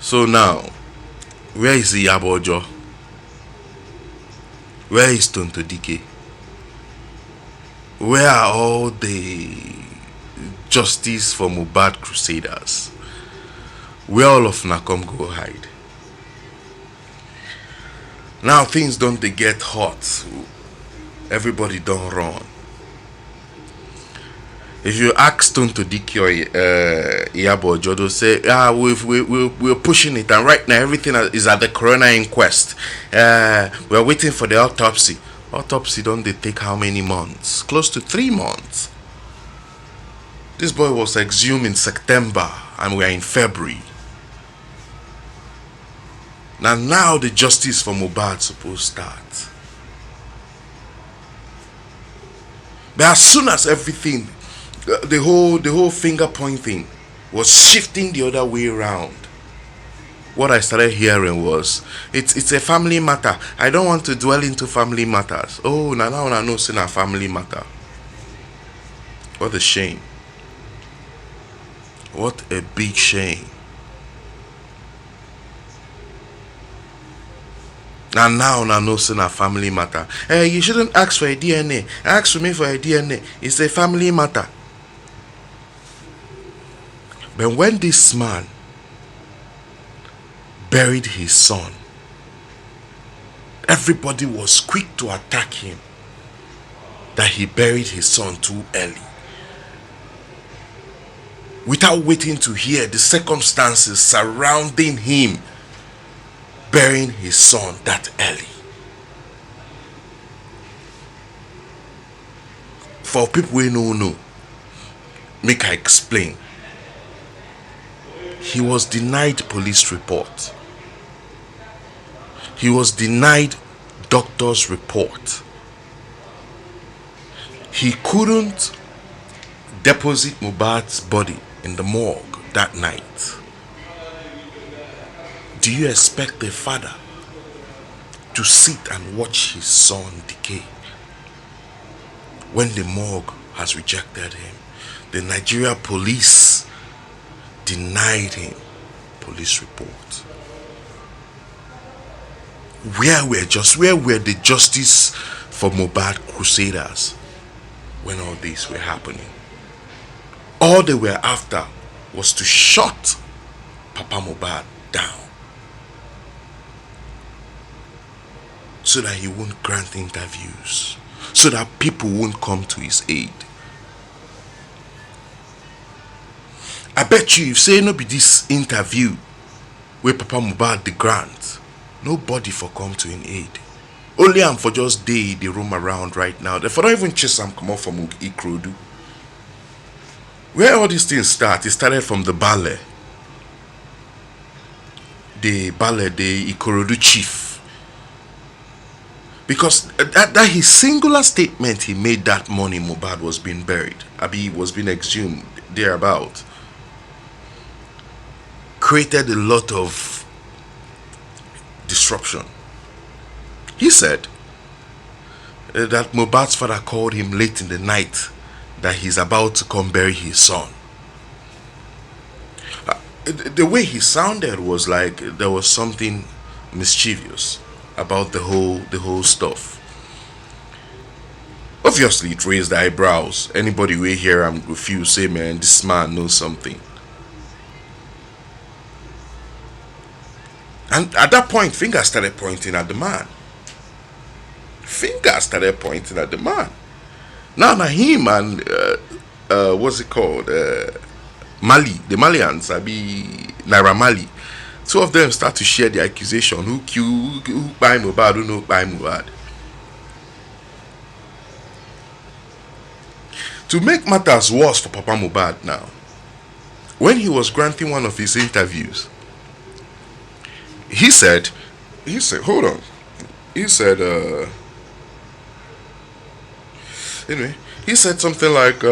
So now, where is Iyabojo? Where is Tonto Dike? Where are all the justice for Mohbad crusaders? Where all of Nakom go hide? Now things don't they get hot. Everybody don't run. If you ask Tonto Dike or Iyabojo, they'll say, we're pushing it, and right now everything is at the coroner inquest. We're waiting for the autopsy. Autopsy don't they take how many months? Close to 3 months. This boy was exhumed in September and we're in February. Now the justice for Mohbad supposed start. But as soon as everything, the whole finger pointing was shifting the other way around, what I started hearing was, it's a family matter. I don't want to dwell into family matters. Oh, now I know it's a family matter. What a shame. What a big shame. And now I know it's a family matter. Hey, you shouldn't ask for a DNA. Ask for me for a DNA. It's a family matter. But when this man buried his son, everybody was quick to attack him that he buried his son too early, without waiting to hear the circumstances surrounding him burying his son that early. For people we know, make I explain. He was denied police report. He was denied doctor's report. He couldn't deposit Mohbad's body in the morgue that night. Do you expect a father to sit and watch his son decay when the morgue has rejected him? The Nigeria police denied him police report. Where were the justice for Mohbad crusaders when all this were happening? All they were after was to shut Papa Mohbad down, so that he won't grant interviews, so that people won't come to his aid. I bet you if say no be this interview where Papa Mohbad the grant, nobody for come to in aid. Only am for just they roam around right now. Therefore don't even chase them come off from Ikrodu. Where all these things start, it started from the ballet. The Ikorodu chief. Because that his singular statement he made that morning Mohbad was being buried, Abi was being exhumed thereabout, created a lot of disruption. He said that Mohbad's father called him late in the night that he's about to come bury his son. The way he sounded was like there was something mischievous about the whole stuff. Obviously it raised the eyebrows. Anybody will hear him refuse, say, man, this man knows something. And at that point, fingers started pointing at the man. Now him and what's it called? Mali, the Malians, Naira Mali. Two of them start to share the accusation. Who buy Mohbad, who no buy Mohbad. To make matters worse for Papa Mohbad now, when he was granting one of his interviews, he said, hold on. He said, anyway, he said something like,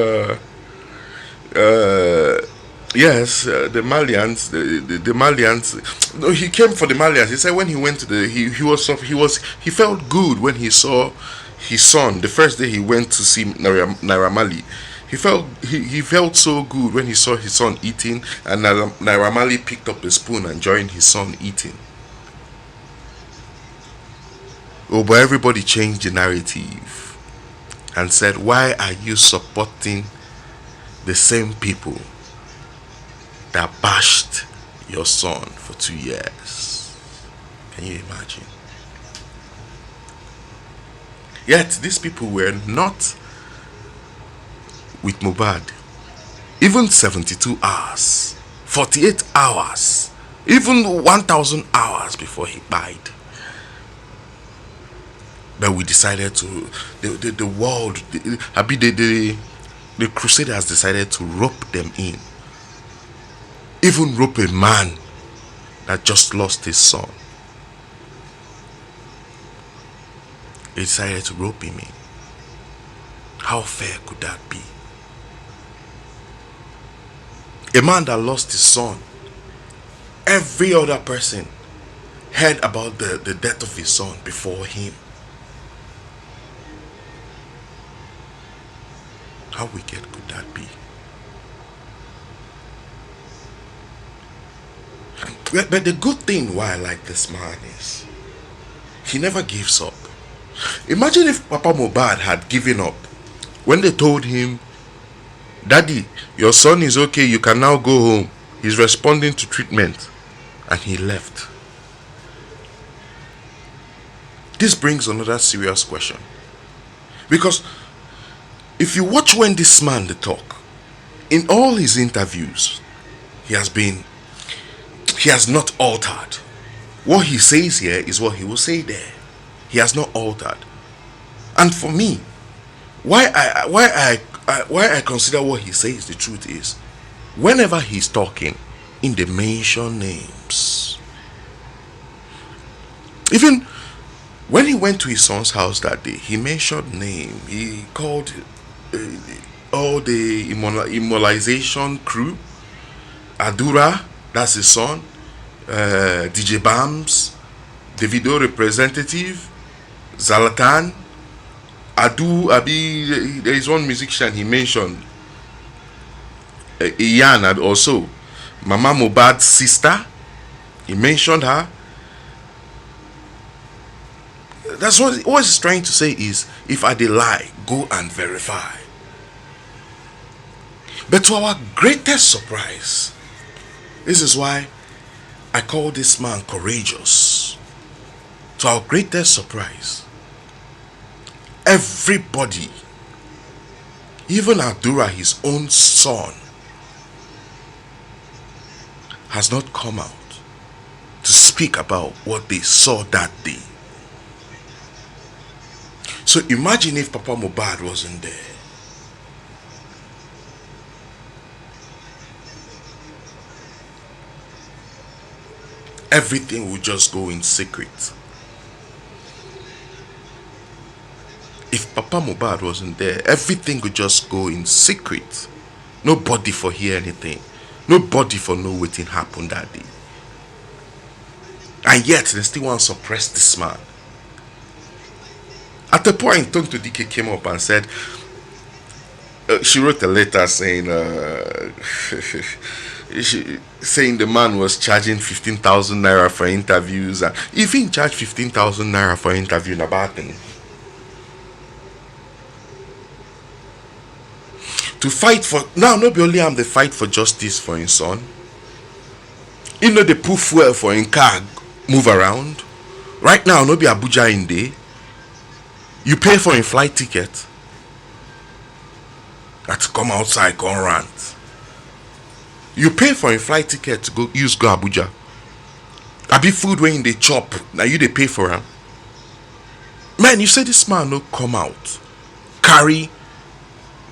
yes, the Malians, the Malians. No, he came for the Malians. He said when he went to he felt good when he saw his son the first day he went to see Naira Mali. He felt so good when he saw his son eating, and Naira Marley picked up a spoon and joined his son eating. Oh, but everybody changed the narrative and said, why are you supporting the same people that bashed your son for 2 years? Can you imagine? Yet these people were not with Mohbad. Even 72 hours, 48 hours, even 1,000 hours before he died. But we decided to, the world, the Crusaders decided to rope them in. Even rope a man that just lost his son. They decided to rope him in. How fair could that be? A man that lost his son. Every other person heard about the death of his son before him. How wicked could that be? But the good thing why I like this man is he never gives up. Imagine if Papa Mohbad had given up when they told him, Daddy, your son is okay, you can now go home. He's responding to treatment. And he left. This brings another serious question. Because if you watch when this man they talk, in all his interviews, he has not altered. What he says here is what he will say there. He has not altered. And for me, why I consider what he says the truth is, whenever he's talking, in the mention names. Even when he went to his son's house that day, he mentioned name. He called all the immortalization crew. Adura, that's his son. DJ Bams, Davido representative, Zlatan, Abi. There is one musician he mentioned. Iyan also. Mama Mohbad's sister, he mentioned her. That's what he's trying to say is, if I did lie, go and verify. But to our greatest surprise, this is why I call this man courageous. To our greatest surprise, everybody, even Adura, his own son, has not come out to speak about what they saw that day. So imagine if Papa Mohbad wasn't there. Everything would just go in secret. If Papa Mohbad wasn't there, everything would just go in secret. Nobody for hear anything. Nobody for know what happened that day. And yet they still want to suppress this man. At the point, Tonto Dike came up and said, she wrote a letter saying, saying the man was charging 15,000 naira for interviews. And if he charged 15,000 naira for interview, in a bad thing. To fight for, now not only am they fight for justice for his son, you know, they put fuel for his car move around. Right now, no be Abuja in day. You pay for a flight ticket. That's come outside, come rant. You pay for a flight ticket to go Abuja. I be food when they chop. Now you they pay for him. Man, you say this man no come out, carry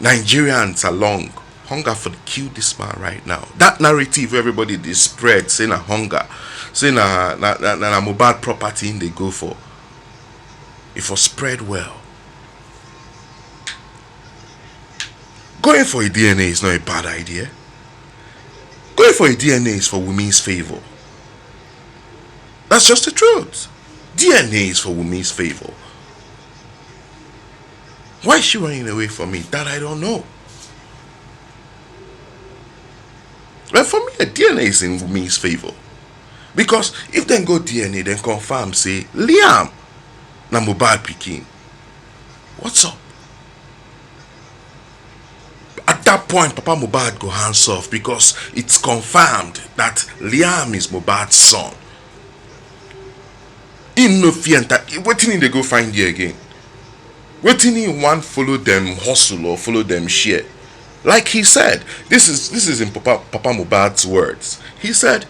Nigerians along. Hunger for the kill this man right now. That narrative everybody they spread saying a hunger, saying na Mohbad property in they go for. If was spread well. Going for a DNA is not a bad idea. Going for a DNA is for women's favor. That's just the truth. DNA is for women's favor. Why is she running away from me? That I don't know. But for me, a DNA is in Wumi's favor. Because if then go DNA, then confirm, say, Liam, na Mohbad pikin. What's up? At that point, Papa Mohbad go hands off because it's confirmed that Liam is Mohbad's son. In no fear, waiting they go find you again. Waiting in one follow them hustle or follow them share. Like he said, this is in Papa Mohbad's words. He said,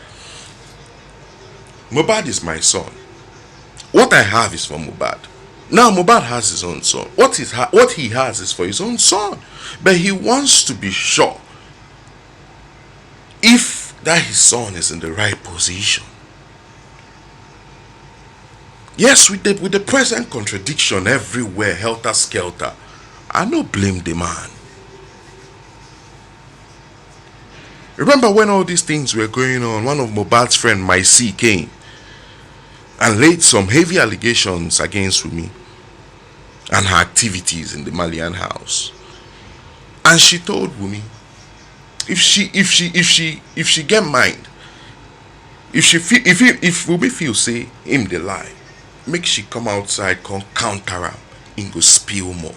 Mohbad is my son. What I have is for Mohbad. Now Mohbad has his own son. What he has is for his own son. But he wants to be sure if that his son is in the right position. Yes, with the present contradiction everywhere, helter skelter, I no blame the man. Remember when all these things were going on, one of Mohbad's friend, my C, came and laid some heavy allegations against Wunmi and her activities in the Malian house. And she told Wunmi, if she get mind, if Wunmi feel say him the lie, make she come outside, come counter him, and go spill more.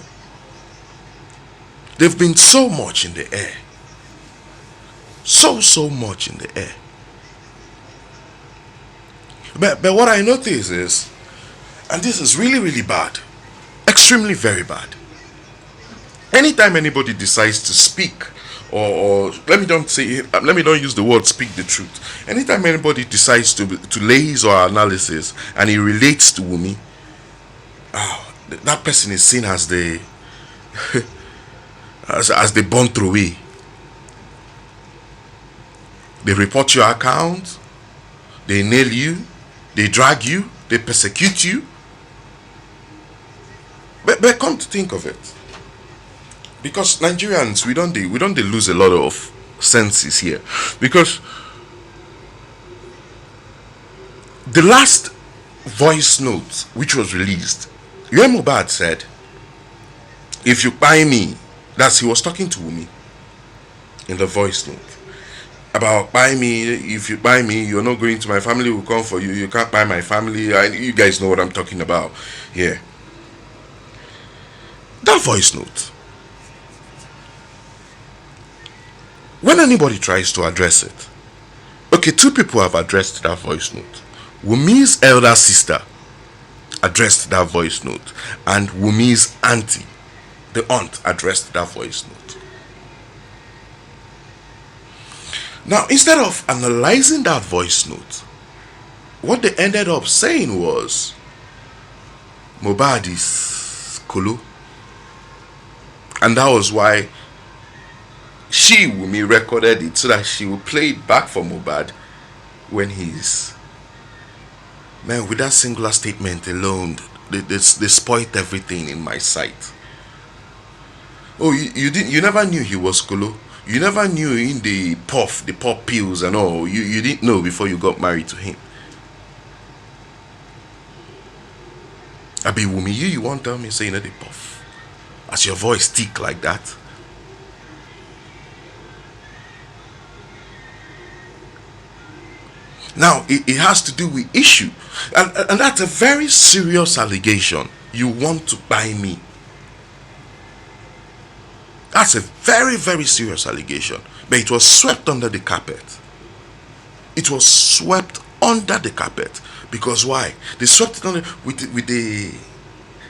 They've been so much in the air. So much in the air. But what I notice is, and this is really bad, extremely very bad. Anytime anybody decides to speak, or let me not use the word speak the truth. Anytime anybody decides to lay his or her analysis and he relates to Wunmi, that person is seen as the as the born through way. They report your account, they nail you, they drag you, they persecute you. But come to think of it, because Nigerians, we don't lose a lot of senses here. Because the last voice note which was released, Mohbad said, if you buy me, he was talking to Wunmi in the voice note. About buy me, if you buy me, you're not going to my family, will come for you. You can't buy my family. You guys know what I'm talking about. Yeah. That voice note, when anybody tries to address it, okay, two people have addressed that voice note. Wunmi's elder sister addressed that voice note, and Wunmi's auntie, the aunt, addressed that voice note. Now, instead of analyzing that voice note, what they ended up saying was, Mohbad is Kulu. And that was why Wunmi, recorded it so that she would play it back for Mohbad when he's... Man, with that singular statement alone, they spoiled everything in my sight. Oh, you never knew he was Kulu? You never knew in the pop pills and all. You didn't know before you got married to him. I be Wunmi, you won't tell me saying that they puff. As your voice thick like that. Now, it has to do with issue. And that's a very serious allegation. You want to buy me. That's a very serious allegation. But it was swept under the carpet. It was swept under the carpet. Because why? They swept it under with the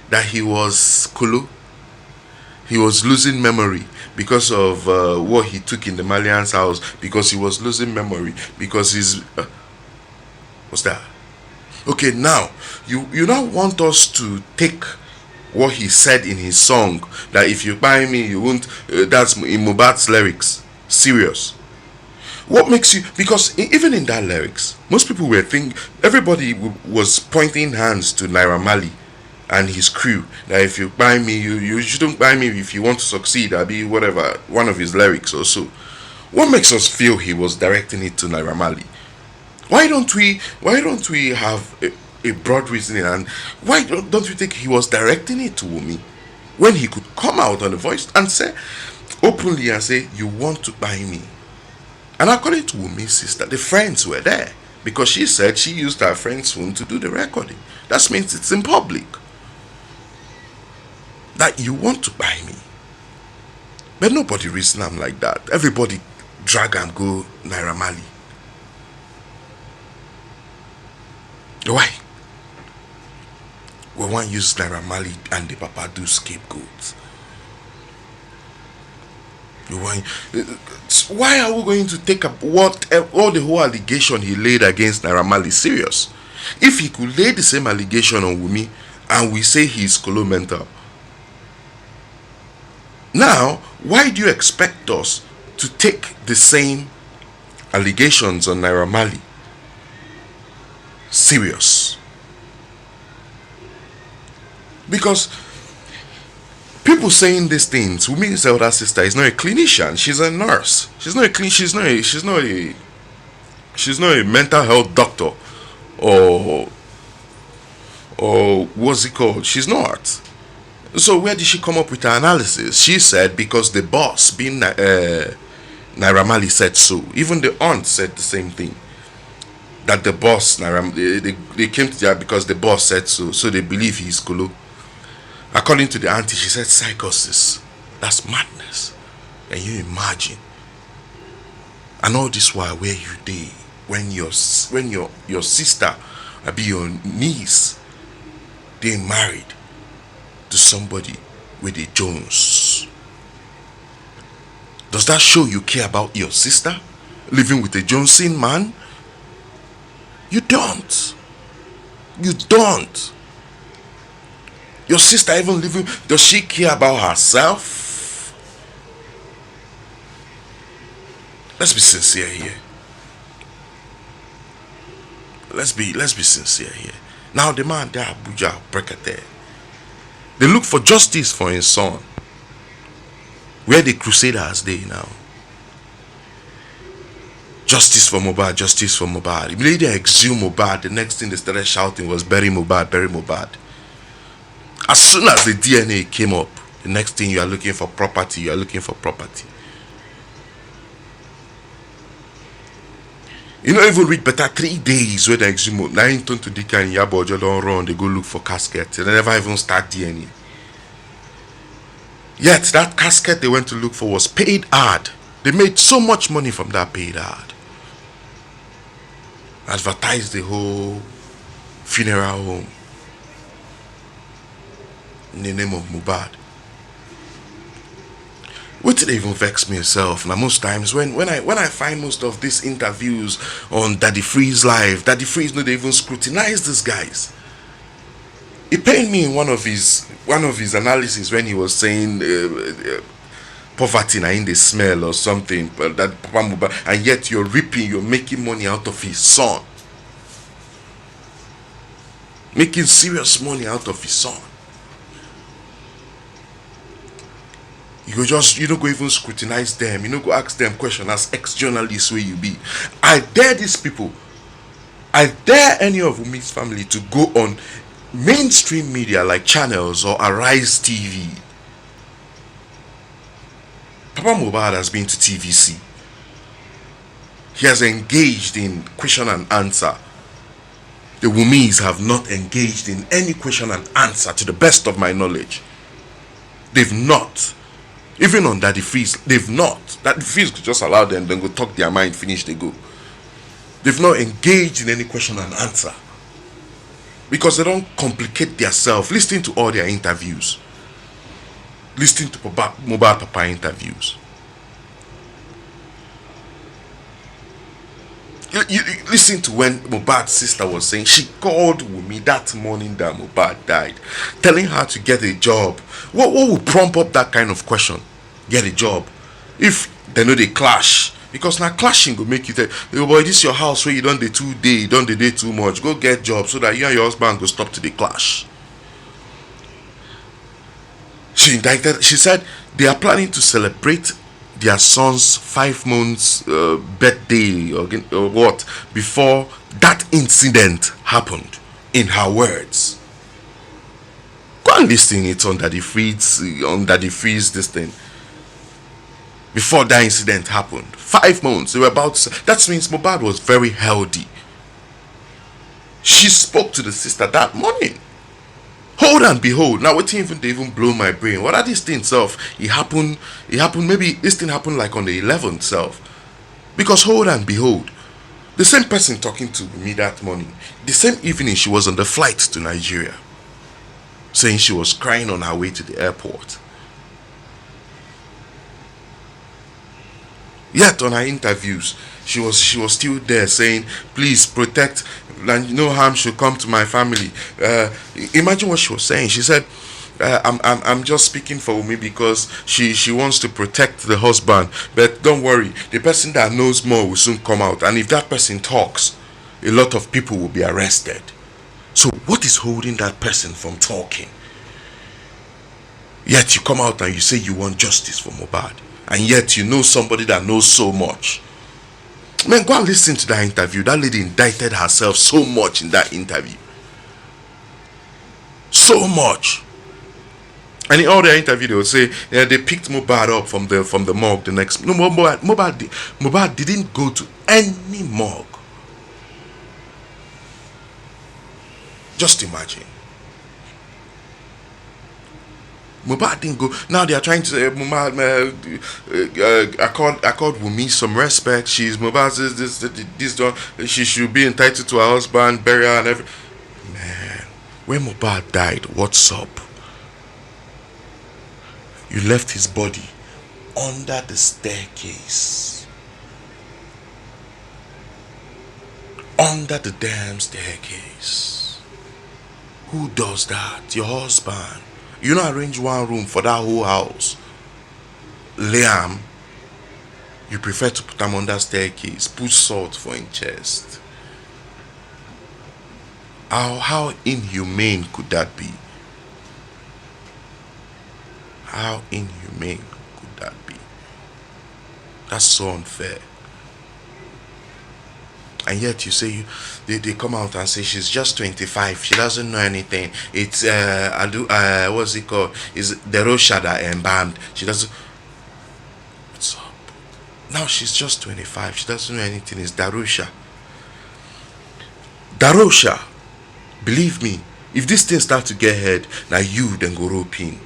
that he was Kulu. He was losing memory because of what he took in the Malian's house. Because he was losing memory. Because he's... what's that? Okay, now, you now want us to take what he said in his song, that if you buy me, you won't... that's in Mohbad's lyrics. Serious. What makes you... Because even in that lyrics, most people were thinking... Everybody was pointing hands to Naira Marley and his crew, that if you buy me, you shouldn't buy me if you want to succeed. I'll be whatever, one of his lyrics or so. What makes us feel he was directing it to Naira Marley? Why don't we have a broad reasoning, and why don't we think he was directing it to Wunmi when he could come out on the voice and say openly and say, you want to buy me? And according to Wumi's sister, the friends were there because she said she used her friend's phone to do the recording. That means it's in public. That you want to buy me. But nobody reason I'm like that. Everybody drag and go Naira Marley. Why? We want to use Naira Marley and the Papa do scapegoats. Why are we going to take up all the whole allegation he laid against Naira Marley serious? If he could lay the same allegation on Wumi and we say he's mental, now why do you expect us to take the same allegations on Naira Marley serious? Because people saying these things, Wumi's elder sister is not a clinician. She's a nurse. She's not a mental health doctor or what's it called? She's not. So where did she come up with her analysis? She said because the boss, being Naira Marley, said so. Even the aunt said the same thing. That the boss, they came to that because the boss said so. So they believe he's Kolo. According to the auntie, she said psychosis. That's madness. And you imagine. And all this while where you did when your sister, or be your niece, they married to somebody with a Jones. Does that show you care about your sister living with a Jonesing man? You don't. You don't. Your sister even living, does she care about herself? Let's be sincere here. Let's be sincere here. Now the man there, Abuja, Brekete, they look for justice for his son. Where the crusaders they now? Justice for Mohbad, justice for Mohbad. Immediately they exhumed Mohbad, the next thing they started shouting was bury Mohbad, bury Mohbad. As soon as the DNA came up, the next thing you are looking for property, you are looking for property. You know, even read better 3 days where they exhume. Now in turn to Dika and Yabo don't run, they go look for casket. They never even start DNA. Yet that casket they went to look for was paid ad. They made so much money from that paid ad. Advertised the whole funeral home in the name of Mohbad. What did even vex me myself? Now most times when I find most of these interviews on Daddy Freeze live, Daddy Freeze no they even scrutinize these guys. It pained me in one of his analysis when he was saying poverty na in the smell or something, but that Papa Mohbad, and yet you're making money out of his son, making serious money out of his son. You don't go even scrutinize them. You don't go ask them questions as ex-journalists where you be. I dare these people. I dare any of Wumi's family to go on mainstream media like channels or Arise TV. Papa Mohbad has been to TVC. He has engaged in question and answer. The Wumis have not engaged in any question and answer to the best of my knowledge. They've not. Even on Daddy Freeze, they've not. Daddy Freeze could just allow them, then go talk their mind, finish, they go. They've not engaged in any question and answer. Because they don't complicate themselves. Listening to all their interviews. Listening to Mohbad Papa interviews. You listen to when Mohbad's sister was saying, she called Wumi that morning that Mohbad died, telling her to get a job. What would prompt up that kind of question? Get a job. If they know they clash. Because now clashing will make you tell, oh boy, this is your house where you don't do 2 days, you don't do too much. Go get job so that you and your husband go stop to the clash. She said they are planning to celebrate their son's 5 months birthday or what before that incident happened, in her words. Go and listen it on Daddy Freeze this thing. before that incident happened. 5 months. They were about to, that means Mohbad was very healthy. She spoke to the sister that morning. Hold and behold, now what even they even blow my brain. What are these things self? It happened, maybe this thing happened like on the 11th self. Because hold and behold, the same person talking to me that morning, the same evening she was on the flight to Nigeria, saying she was crying on her way to the airport. Yet on her interviews, she was still there saying, please protect, and no harm should come to my family. Imagine what she was saying. She said, I'm just speaking for me because she wants to protect the husband, but don't worry, the person that knows more will soon come out, and if that person talks, a lot of people will be arrested. So what is holding that person from talking? Yet you come out and you say you want justice for Mohbad, and yet you know somebody that knows so much. Man, go and listen to that interview. That lady indicted herself so much in that interview. So much. And in all their interview, they would say, yeah, they picked Mohbad up from the morgue the next. No, Mohbad didn't go to any morgue. Just imagine. Mohbad didn't go. Now they are trying to say Mohbad accord Wunmi some respect. She's Mohbad's this done. She should be entitled to her husband, burial and everything. Man, when Mohbad died, what's up? You left his body under the staircase. Under the damn staircase. Who does that? Your husband. You don't arrange one room for that whole house. Liam, you prefer to put him under staircase. Put salt for his chest. How inhumane could that be? How inhumane could that be? That's so unfair. And yet you say they come out and say she's just 25. She doesn't know anything. It's what's it called? Is Darosha that embalmed? She doesn't. What's up? Now she's just 25. She doesn't know anything. It's Darosha. Darosha. Believe me, if this thing start to get head, now you then go rope in.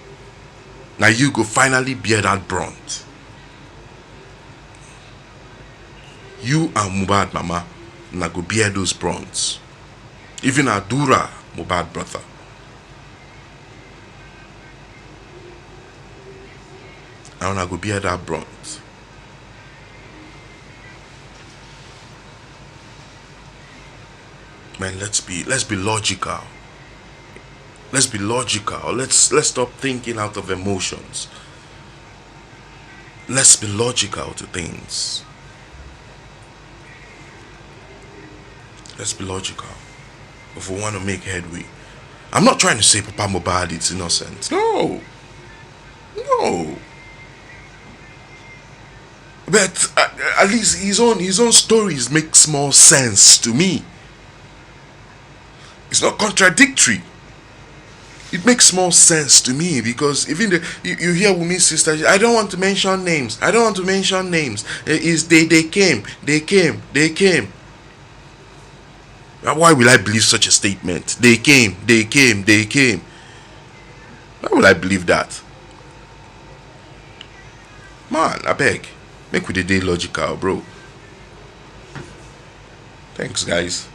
Now you go finally bear that brunt. You and Mohbad mama now go bear those brunts. Even Adura, Mohbad brother. Now I go bear that brunt. Man, let's be logical. Let's be logical. Let's stop thinking out of emotions. Let's be logical to things. Let's be logical if we want to make headway. I'm not trying to say Papa Mohbad is innocent. No. But at least his own stories makes more sense to me. It's not contradictory. It makes more sense to me because even you hear Wunmi's sister, I don't want to mention names. Is they came. Now, why will I believe such a statement? They came. Why will I believe that? Man, I beg. Make with the day logical, bro. Thanks, guys.